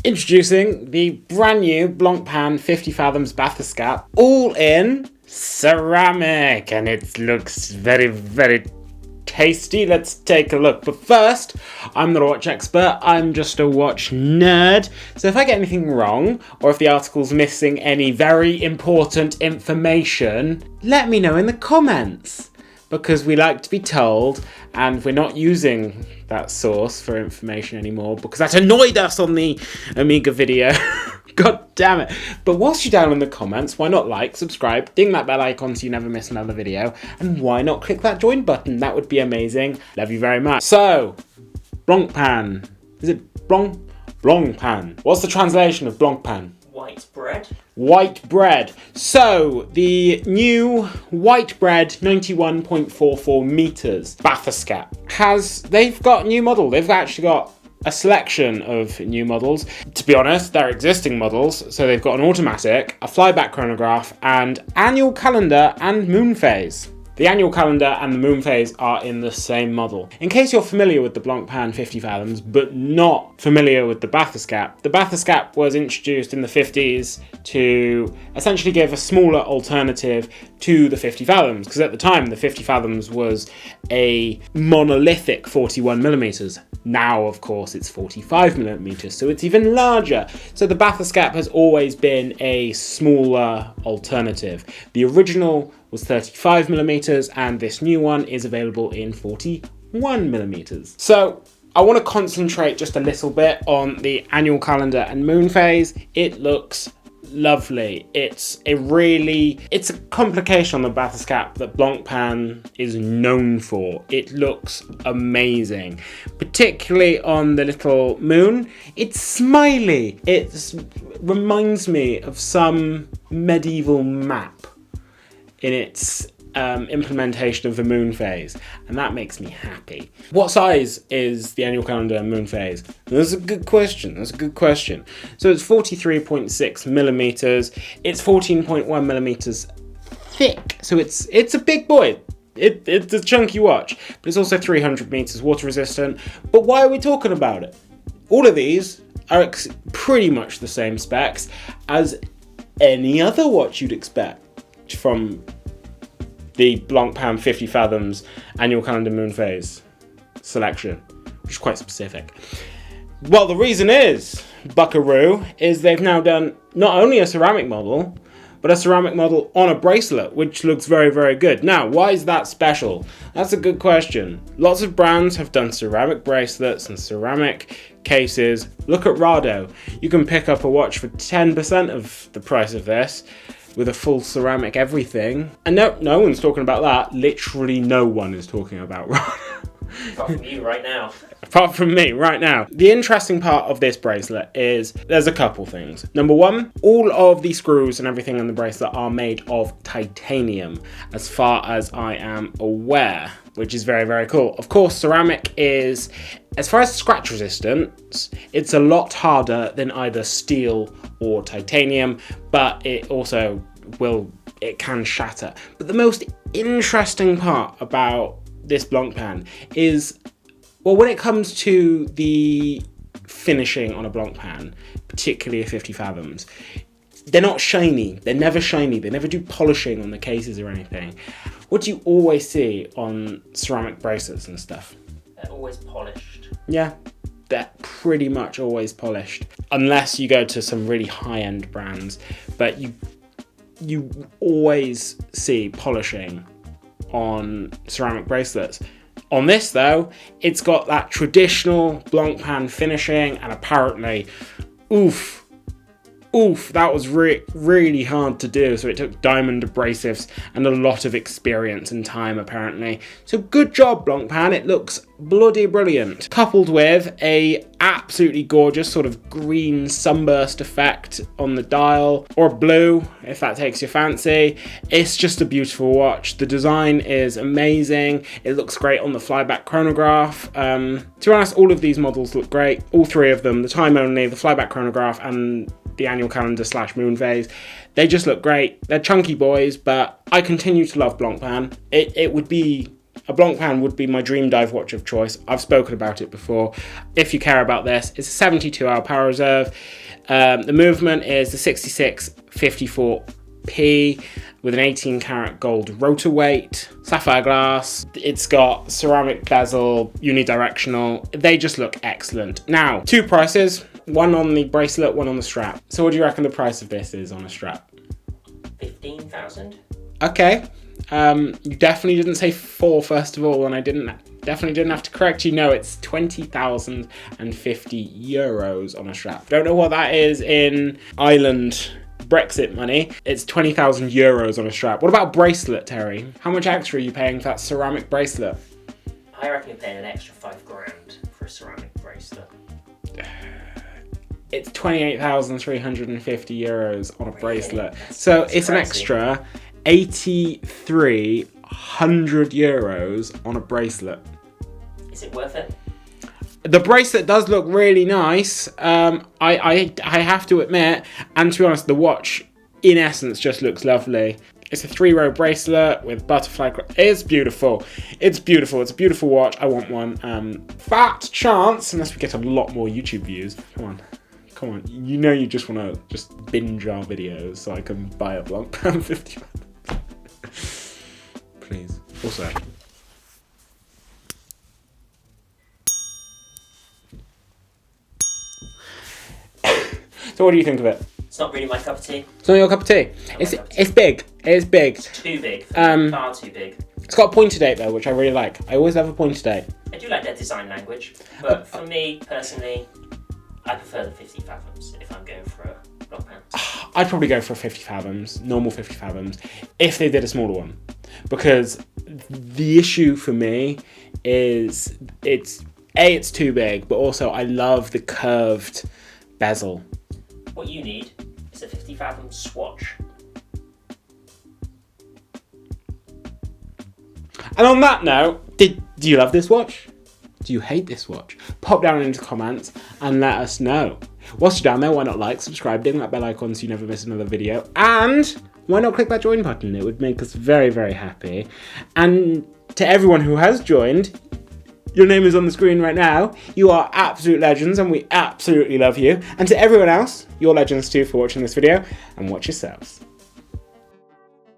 Introducing the brand new Blancpain 50 Fathoms Bathyscaphe, all in ceramic, and it looks very, very tasty. Let's take a look. But first, I'm not a watch expert, I'm just a watch nerd. So if I get anything wrong, or if the article's missing any very important information, let me know in the comments. Because we like to be told, and we're not using that source for information anymore because that annoyed us on the Amiga video. God damn it. But whilst you're down in the comments, why not like, subscribe, ding that bell icon so you never miss another video, and why not click that join button? That would be amazing. Love you very much. So, Blancpain. Is it Blancpain? What's the translation of Blancpain? White bread. White bread. So, the new white bread 91.44 meters Bathyscaphe they've got a new model. They've actually got a selection of new models. To be honest, they're existing models. So they've got an automatic, a flyback chronograph, and annual calendar and moon phase. The annual calendar and the moon phase are in the same model. In case you're familiar with the Blancpain 50 Fathoms, but not familiar with the Bathyscaphe was introduced in the 50s to essentially give a smaller alternative to the 50 Fathoms, because at the time the 50 Fathoms was a monolithic 41 millimeters. Now, of course, it's 45 millimeters, so it's even larger. So the Bathyscaphe has always been a smaller alternative. The original was 35 millimeters, and this new one is available in 41 millimeters. So I want to concentrate just a little bit on the annual calendar and moon phase. It looks lovely. It's a complication on the Bathyscaphe that Blancpain is known for. It looks amazing, particularly on the little moon. It's smiley. It reminds me of some medieval map in its implementation of the moon phase, and that makes me happy. What size is the annual calendar and moon phase? That's a good question. So it's 43.6 millimeters. It's 14.1 millimeters thick, so it's a big boy. It's a chunky watch, but it's also 300 meters water resistant. But why are we talking about it? All of these are pretty much the same specs as any other watch you'd expect from the Blancpain 50 Fathoms annual calendar moon phase selection, which is quite specific. Well, the reason is, buckaroo, is they've now done not only a ceramic model, but a ceramic model on a bracelet, which looks very, very good. Now, why is that special? That's a good question. Lots of brands have done ceramic bracelets and ceramic cases. Look at Rado. You can pick up a watch for 10% of the price of this, with a full ceramic everything. And no one's talking about that. Literally no one is talking about Rado. Apart from you right now. Apart from me right now. The interesting part of this bracelet is there's a couple things. Number one, all of the screws and everything in the bracelet are made of titanium, as far as I am aware, which is very, very cool. Of course, ceramic is, as far as scratch resistance, it's a lot harder than either steel or titanium, but it also it can shatter. But the most interesting part about this Blancpain is, well, when it comes to the finishing on a Blancpain, particularly a 50 Fathoms, they're not shiny. They're never shiny. They never do polishing on the cases or anything. What do you always see on ceramic bracelets and stuff? They're always polished. Yeah, they're pretty much always polished. Unless you go to some really high-end brands. But you always see polishing on ceramic bracelets. On this though, it's got that traditional Blancpain finishing, and apparently, that was really hard to do, so it took diamond abrasives and a lot of experience and time apparently. So good job, Blancpain, it looks bloody brilliant. Coupled with a absolutely gorgeous sort of green sunburst effect on the dial, or blue if that takes your fancy. It's just a beautiful watch. The design is amazing. It looks great on the flyback chronograph. To be honest, all of these models look great. All three of them, the time only, the flyback chronograph, and the annual calendar / moon phase. They just look great. They're chunky boys, but I continue to love Blancpain. It would be a Blancpain would be my dream dive watch of choice. I've spoken about it before. If you care about this, it's a 72-hour power reserve. The movement is the 6654P with an 18 karat gold rotor weight, sapphire glass. It's got ceramic bezel, unidirectional. They just look excellent. Now, two prices, one on the bracelet, one on the strap. So what do you reckon the price of this is on a strap? 15,000. Okay. You definitely didn't say 4 first of all, and I definitely didn't have to correct you. No, it's 20,050 euros on a strap. Don't know what that is in Ireland Brexit money. It's 20,000 euros on a strap. What about bracelet, Terry? How much extra are you paying for that ceramic bracelet? I reckon you're paying an extra $5,000 for a ceramic bracelet. It's 28,350 euros on a bracelet. That's So it's an crazy. extra 8,300 euros on a bracelet. Is it worth it? The bracelet does look really nice. I have to admit, and to be honest, the watch in essence just looks lovely. It's a 3-row bracelet with butterfly. It's beautiful. It's beautiful. It's a beautiful watch. I want one. Fat chance, unless we get a lot more YouTube views. Come on. You know you just want to just binge our videos so I can buy a Blancpain 50. Please. Also. So what do you think of it? It's not really my cup of tea. It's not your cup of tea. It's big. It's big. Too big. Far too big. It's got a pointed date though, which I really like. I always have a pointed date. I do like their design language, but for me personally, I prefer the 50 Fathoms if I'm going for a Blancpain. I'd probably go for a 50 Fathoms, normal 50 Fathoms, if they did a smaller one. Because the issue for me is it's too big, but also I love the curved bezel. What you need is a 50 Fathoms swatch. And on that note, do you love this watch? Do you hate this watch? Pop down into the comments and let us know. Whilst you're down there, why not like, subscribe, ding that bell icon so you never miss another video, and why not click that join button? It would make us very, very happy. And to everyone who has joined, your name is on the screen right now. You are absolute legends and we absolutely love you. And to everyone else, you're legends too for watching this video, and watch yourselves.